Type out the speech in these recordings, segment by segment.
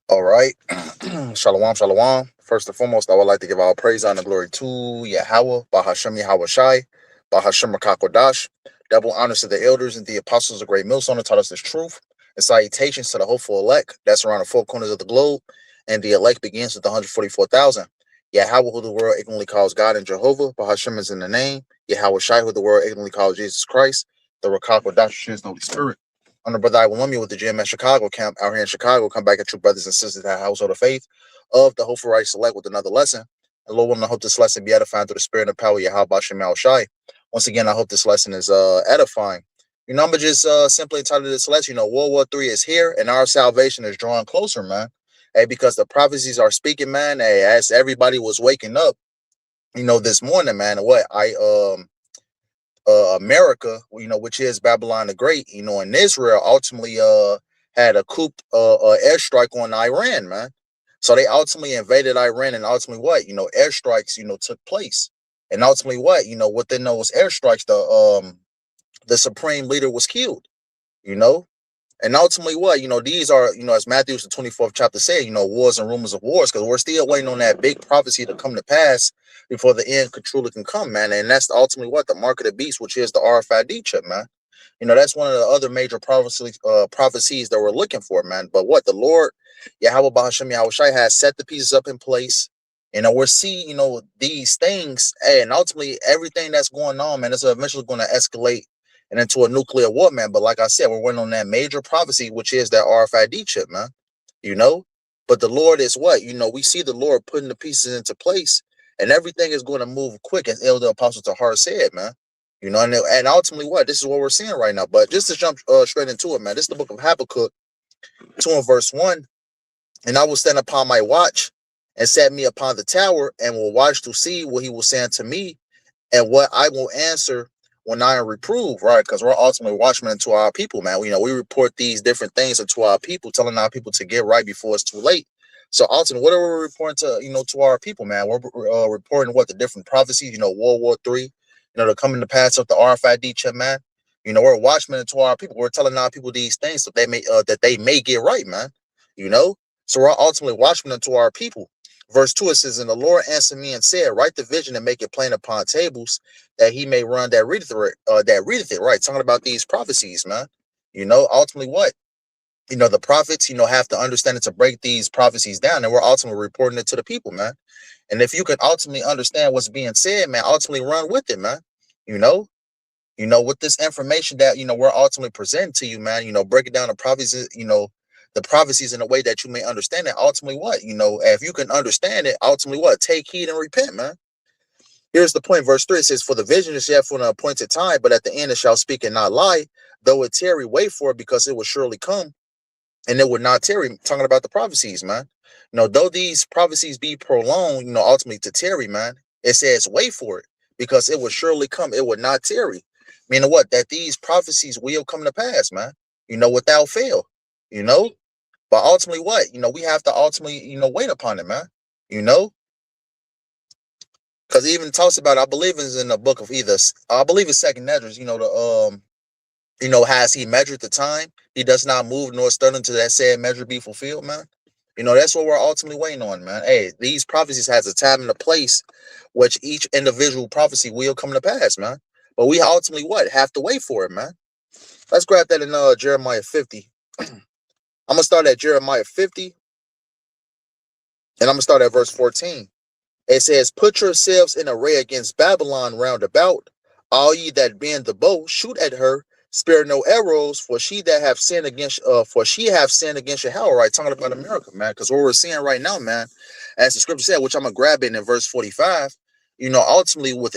All right. Shalom, shalom. First and foremost, I would like to give all praise, honor, glory to Yahawah, BAHASHAM, YAHAWASHI, BAHASHAM, Rakakwadash. Double honors to the elders and the apostles of great millstone who taught us this truth. And salutations to the hopeful elect that's around the four corners of the globe. And the elect begins with the 144,000. Yahawah, who the world ignorantly calls God and Jehovah. BAHASHAM is in the name. YAHAWASHI, who the world ignorantly calls Jesus Christ. The Rakakwadash is the Holy Spirit. On the brother I will you with the gym at Chicago camp out here in Chicago. Come back at you brothers and sisters that household of faith of the Hopeful Right Select with another lesson. And Lord willing, I hope this lesson be edifying through the spirit and power of Yahawah Shai. Once again, I hope this lesson is edifying. I'm just simply entitled this lesson, World War III is here and our salvation is drawing closer, man. Hey, because the prophecies are speaking, man. Hey, as everybody was waking up, this morning, man, America, which is Babylon the Great, and Israel ultimately had a coup airstrike on Iran, man. So they ultimately invaded Iran, and ultimately what, airstrikes, took place, and ultimately what, within those airstrikes, the supreme leader was killed, you know, and ultimately what, these are, as Matthew's the 24th chapter said, wars and rumors of wars, because we're still waiting on that big prophecy to come to pass before the end truly can come, man. And that's ultimately what the mark of the beast, which is the RFID chip, man. That's one of the other major prophecies that we're looking for, man. But what the Lord, Yahawah BaHaShem Yahawashi, has set the pieces up in place. We're seeing, these things, and ultimately everything that's going on, man, is eventually going to escalate and into a nuclear war, man. But like I said, we're waiting on that major prophecy, which is that RFID chip, man. You know, but the Lord is what, we see the Lord putting the pieces into place, and everything is going to move quick, as Elder Apostle Tahar said, man. And ultimately, what this is what we're seeing right now. But just to jump straight into it, man, this is the book of Habakkuk 2 and verse 1. And I will stand upon my watch and set me upon the tower and will watch to see what he will say unto me and what I will answer when I am reproved, right? Because we're ultimately watchmen to our people, man. We report these different things to our people, telling our people to get right before it's too late. So ultimately, what are we reporting to, to our people, man? We're reporting what the different prophecies, World War III, they're coming to pass up the RFID chip, man. We're watchmen to our people. We're telling our people these things so that they may get right, man. You know, so we're ultimately watchmen to our people. Verse 2, it says, and the Lord answered me and said, write the vision and make it plain upon tables, that he may run that readeth it, right? Talking about these prophecies, man. Ultimately what? The prophets, have to understand it to break these prophecies down, and we're ultimately reporting it to the people, man. And if you can ultimately understand what's being said, man, ultimately run with it, man. You know, with this information that, we're ultimately presenting to you, man, breaking down the prophecies, the prophecies in a way that you may understand it. Ultimately, what, if you can understand it, ultimately what, take heed and repent, man. Here's the point. Verse 3, it says, for the vision is yet for an appointed time, but at the end it shall speak and not lie. Though it tarry, wait for it, because it will surely come, and it would not tarry. Talking about the prophecies, man. Though these prophecies be prolonged, ultimately to tarry, man, it says wait for it, because it will surely come. It would not tarry. Meaning what? That these prophecies will come to pass, man. Without fail. You know, but ultimately what? We have to ultimately, wait upon it, man. You know, because it even talks about, I believe it's in the book of I believe it's Second Esdras, has he measured the time? He does not move nor stutter until that said measure be fulfilled, man. That's what we're ultimately waiting on, man. Hey, these prophecies has a time and a place which each individual prophecy will come to pass, man. But we ultimately what? Have to wait for it, man. Let's grab that in Jeremiah 50. I'm gonna start at Jeremiah 50, and I'm gonna start at verse 14. It says, put yourselves in array against Babylon round about. All ye that bend the bow, shoot at her. Spare no arrows, for she have sinned against Yahweh, right? Talking about America, man. Because what we're seeing right now, man, as the scripture said, which I'm gonna grab it in verse 45, ultimately with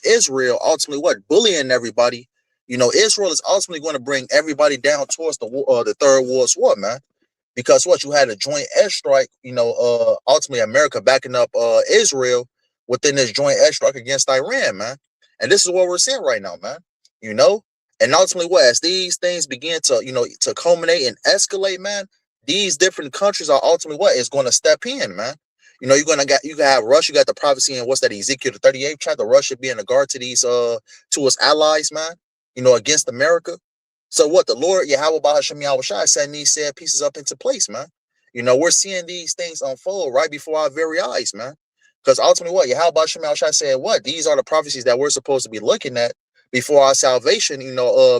Israel, ultimately what? Bullying everybody. Israel is ultimately going to bring everybody down towards the third world war, man. Because what, you had a joint airstrike, ultimately America backing up Israel within this joint airstrike against Iran, man. And this is what we're seeing right now, man. You know, and ultimately what, as these things begin to, to culminate and escalate, man, these different countries are ultimately what is going to step in, man. You can have Russia, you got the prophecy in what's that, Ezekiel the 38th chapter, Russia being a guard to these to its allies, man, against America. So what, the Lord, Yahawah BaHaShem Yahawashi, setting these said pieces up into place, man. We're seeing these things unfold right before our very eyes, man. Because ultimately, what YAHAWASHI said, what these are the prophecies that we're supposed to be looking at before our salvation.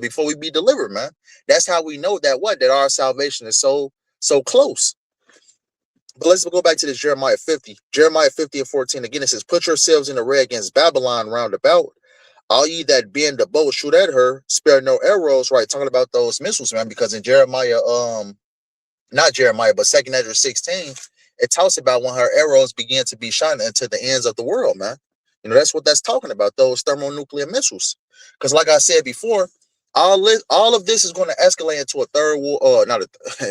Before we be delivered, man. That's how we know that our salvation is so close. But let's go back to this Jeremiah 50. Jeremiah 50 and 14. Again, it says, "Put yourselves in array against Babylon round about. All ye that bend the bow, shoot at her, spare no arrows." Right, talking about those missiles, man. Because in Jeremiah, not Jeremiah, but 2nd Ezra 16, it talks about when her arrows begin to be shot into the ends of the world, man. That's what that's talking about, those thermonuclear missiles. Because like I said before, all of this is going to escalate into a third war, not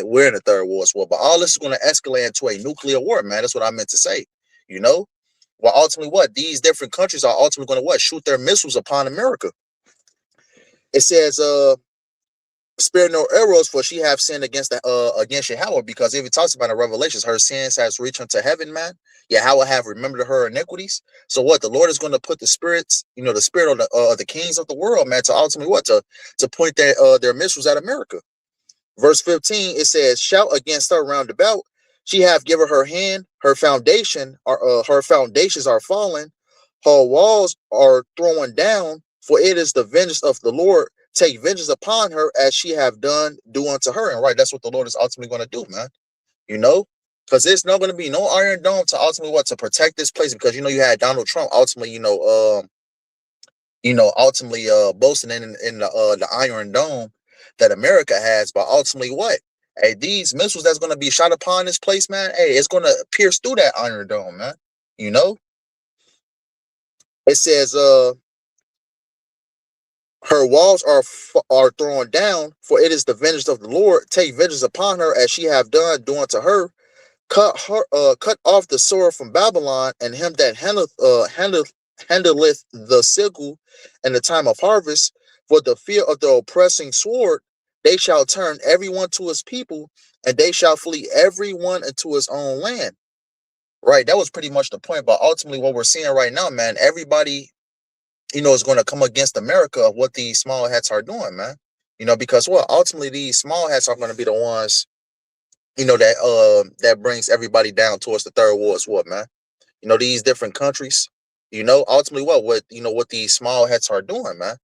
we're in a third war as well, but all this is going to escalate into a nuclear war, man. That's what I meant to say. Well, ultimately, these different countries are ultimately going to shoot their missiles upon America. It says, "Spare no arrows, for she have sinned against YAHAWAH." Because if it talks about in Revelations, her sins has reached unto heaven, man. YAHAWAH have remembered her iniquities. So the Lord is going to put the spirits, the spirit of the kings of the world, man, to ultimately to point their missiles at America. Verse 15, it says, "Shout against her round about. She hath given her hand, her foundations are fallen, her walls are thrown down, for it is the vengeance of the Lord. Take vengeance upon her as she have done, do unto her." And right, that's what the Lord is ultimately going to do, man. Because there's not going to be no Iron Dome to ultimately to protect this place. Because you had Donald Trump ultimately, ultimately boasting in the Iron Dome that America has, but ultimately Hey, these missiles that's going to be shot upon this place, man, hey, it's going to pierce through that Iron Dome, man. It says, her walls are thrown down, for it is the vengeance of the Lord. Take vengeance upon her as she have done, do unto her. Cut off the sword from Babylon, and him that handleth the sickle in the time of harvest. For the fear of the oppressing sword, they shall turn everyone to his people, and they shall flee everyone into his own land. Right, that was pretty much the point. But ultimately, what we're seeing right now, man, everybody, is going to come against America of what these small hats are doing, man. Because ultimately these small hats are going to be the ones, that brings everybody down towards the third war as well, man. These different countries, ultimately what these small hats are doing, man.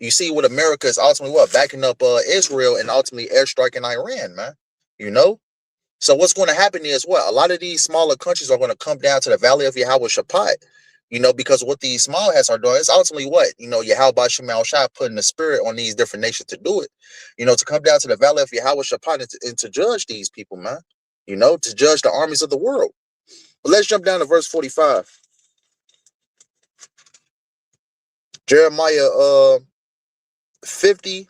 You see what America is ultimately backing up Israel and ultimately airstriking Iran, man. So what's going to happen is a lot of these smaller countries are going to come down to the Valley of YAHAWASHI, because what these small hats are doing is ultimately YAHAWASHI putting the spirit on these different nations to do it, to come down to the Valley of YAHAWASHI and to judge these people, man, to judge the armies of the world. But let's jump down to verse 45. Jeremiah 50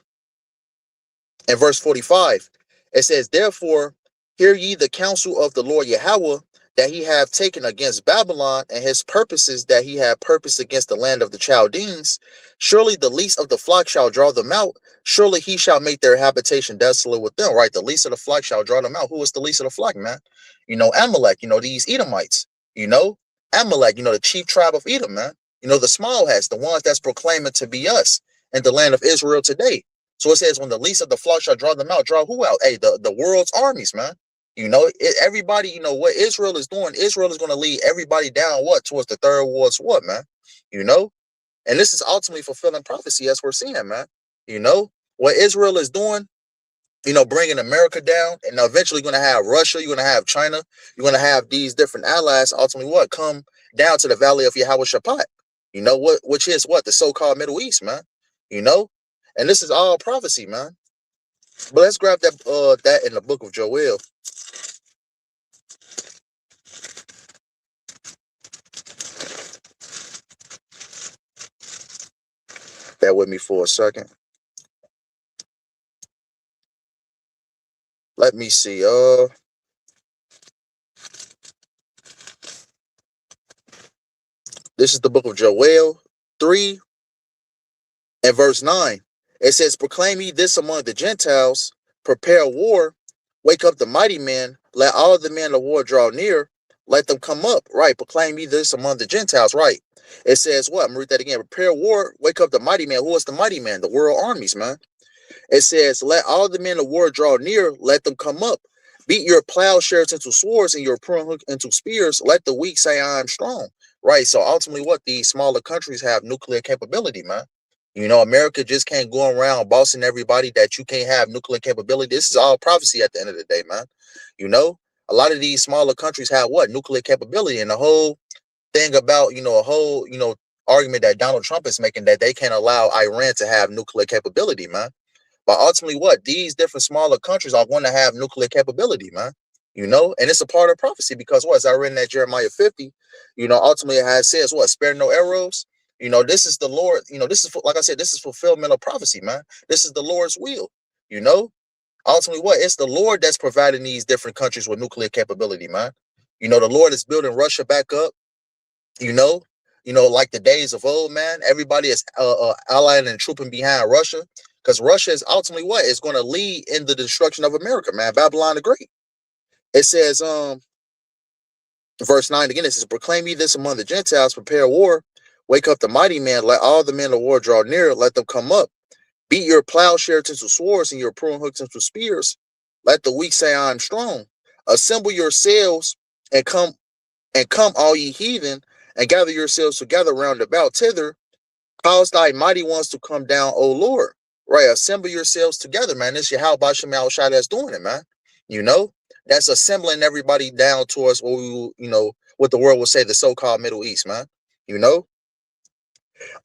and verse 45. It says, "Therefore, hear ye the counsel of the Lord YAHAWAH, that he have taken against Babylon, and his purposes that he have purposed against the land of the Chaldeans. Surely the least of the flock shall draw them out. Surely he shall make their habitation desolate with them." Right, the least of the flock shall draw them out. Who is the least of the flock, man? Amalek, these Edomites, Amalek, the chief tribe of Edom, man. The small hats, the ones that's proclaiming to be us in the land of Israel today. So it says, when the least of the flock shall draw them out, draw who out? Hey, the world's armies, man. Everybody, what Israel is doing, Israel is going to lead everybody down towards the third war's man. And this is ultimately fulfilling prophecy as we're seeing, man. What Israel is doing, bringing America down, and eventually going to have Russia, you're going to have China, you're going to have these different allies ultimately come down to the Valley of YAHAWASHI, which is the so-called Middle East, man. And this is all prophecy, man. But let's grab that in the book of Joel. Bear with me for a second. Let me see. This is the book of Joel 3 and verse 9. It says, "Proclaim ye this among the Gentiles, prepare war, wake up the mighty men, let all the men of war draw near, let them come up." Right, proclaim ye this among the Gentiles, right. It says I'm gonna read that again. "Prepare war, wake up the mighty man." Who is the mighty man? The world armies, man. It says, "Let all the men of war draw near, let them come up. Beat your plowshares into swords and your pruning hook into spears. Let the weak say I am strong. Right. So ultimately, what these smaller countries have nuclear capability, man. America just can't go around bossing everybody that you can't have nuclear capability. This is all prophecy at the end of the day, man. A lot of these smaller countries have what? Nuclear capability. And the whole thing about, a whole, argument that Donald Trump is making that they can't allow Iran to have nuclear capability, man. But ultimately, what? These different smaller countries are going to have nuclear capability, man. And it's a part of prophecy because what? As I read in that Jeremiah 50, ultimately it has says what? Spare no arrows. This is the Lord, this is, like I said, this is fulfillment of prophecy, man. This is the Lord's will, you know? Ultimately, what? It's the Lord that's providing these different countries with nuclear capability, man. The Lord is building Russia back up, you know, like the days of old, man. Everybody is allying and trooping behind Russia because Russia is ultimately what is going to lead in the destruction of America, man. Babylon the Great. It says, verse 9 again, it says, proclaim ye this among the Gentiles, prepare war, wake up the mighty man, let all the men of war draw near, let them come up, beat your plowshares into swords and your pruning hooks into spears, let the weak say I am strong, assemble yourselves and come all ye heathen, and gather yourselves together round about thither, cause thy mighty ones to come down, O Lord. Right, assemble yourselves together, man. This YAHAWASHI that's doing it, man. That's assembling everybody down towards what what the world will say the so-called Middle East, man.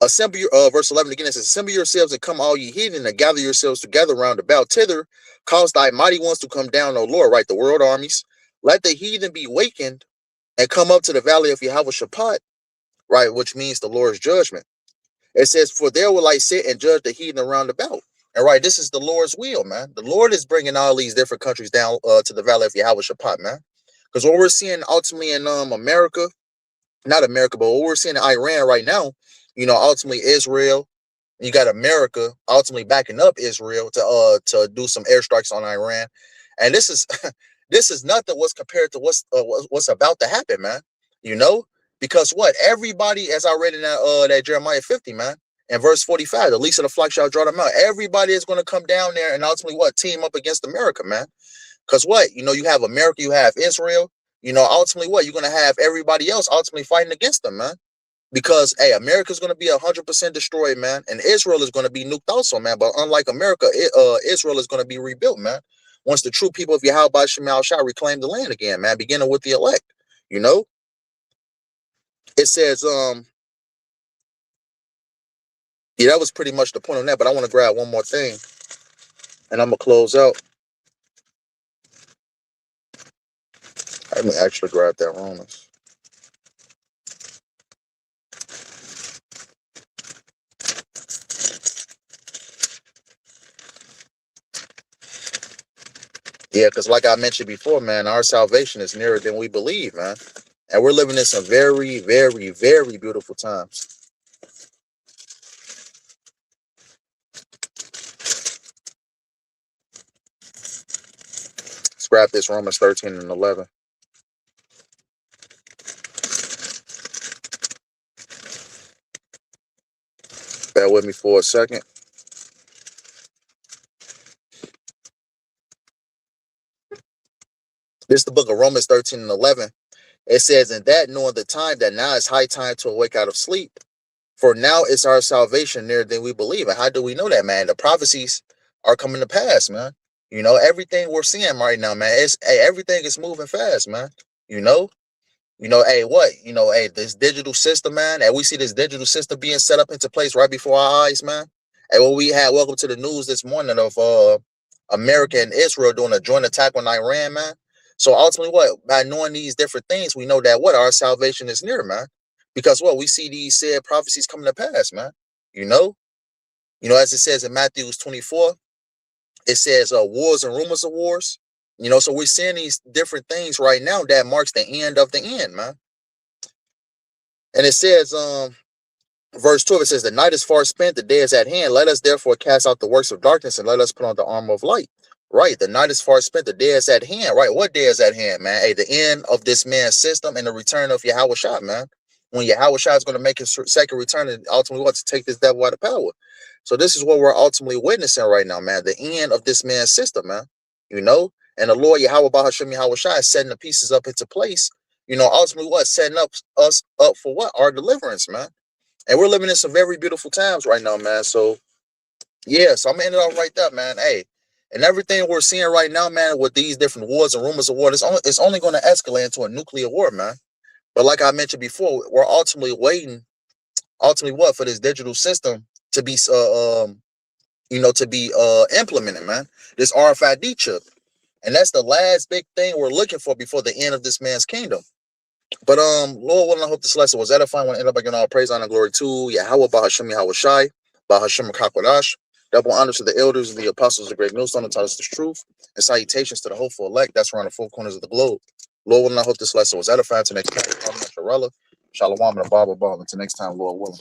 Assemble your verse 11 again, it says, assemble yourselves and come all ye heathen, and gather yourselves together round about thither, cause thy mighty ones to come down, O Lord. Right, the world armies. Let the heathen be wakened and come up to the valley of YAHAWASHI, right, which means the Lord's judgment. It says, for there will I sit and judge the heathen around about. And right, this is the Lord's will, man. The Lord is bringing all these different countries down to the valley of YAHAWASHI, man. Because what we're seeing ultimately in America, not America, but what we're seeing in Iran right now, ultimately Israel, you got America ultimately backing up Israel to do some airstrikes on Iran. And this is this is nothing what's compared to what's about to happen, man. Because what? Everybody, as I read in that Jeremiah 50, man, and verse 45, the least of the flock shall draw them out. Everybody is going to come down there and ultimately what? Team up against America, man. Because what? You have America, you have Israel. Ultimately what? You're going to have everybody else ultimately fighting against them, man. Because, hey, America's going to be 100% destroyed, man. And Israel is going to be nuked also, man. But unlike America, Israel is going to be rebuilt, man. Once the true people of YAHAWASHI shall reclaim the land again, man, beginning with the elect, It says, yeah, that was pretty much the point on that. But I want to grab one more thing. And I'm going to close out. Let me actually grab that Romans. Yeah, because like I mentioned before, man, our salvation is nearer than we believe, man. And we're living in some very, very, very beautiful times. Let's grab this Romans 13 and 11. Bear with me for a second. This is the book of Romans 13 and 11. It says, in that knowing the time that now is high time to awake out of sleep, for now is our salvation nearer than we believe. And how do we know that, man? The prophecies are coming to pass, man. Everything we're seeing right now, man, everything is moving fast, man. Hey, what? Hey, this digital system, man, and we see this digital system being set up into place right before our eyes, man. And what we had, welcome to the news this morning of America and Israel doing a joint attack on Iran, man. So ultimately, what? By knowing these different things, we know that what? Our salvation is near, man. Because what? We see these said prophecies coming to pass, man. As it says in Matthew 24, it says wars and rumors of wars. So we're seeing these different things right now that marks the end of the end, man. And it says, verse 12, it says, the night is far spent, the day is at hand. Let us therefore cast out the works of darkness and let us put on the armor of light. Right, the night is far spent, the day is at hand. Right, what day is at hand, man? Hey, the end of this man's system and the return of YAHAWASHI, man. When YAHAWASHI is going to make his second return and ultimately what? To take this devil out of power. So this is what we're ultimately witnessing right now, man. The end of this man's system, man. And the Lord Yahweh BAHASHAM YAHAWASHI is setting the pieces up into place. Ultimately what? Setting us up for what? Our deliverance, man. And we're living in some very beautiful times right now, man. So yeah, so I'm gonna end it off right there, man. Hey, and everything we're seeing right now, man, with these different wars and rumors of war, it's only going to escalate into a nuclear war, man. But like I mentioned before, we're ultimately waiting, ultimately what, for this digital system to be implemented, man. This RFID chip, and that's the last big thing we're looking for before the end of this man's kingdom. But Lord willing, I hope this lesson was edifying. I want to end up by giving all praise, honor, and glory to Yahweh, BAHASHAM YAHAWASHI, BAHASHAM Kakwadash. Double honors to the elders and the apostles, the great millstone, that taught us the truth, and salutations to the hopeful elect that's around the four corners of the globe. Lord willing, I hope this lesson was edifying. To next time, Shalom and the Baba Ball. Until next time, Lord willing.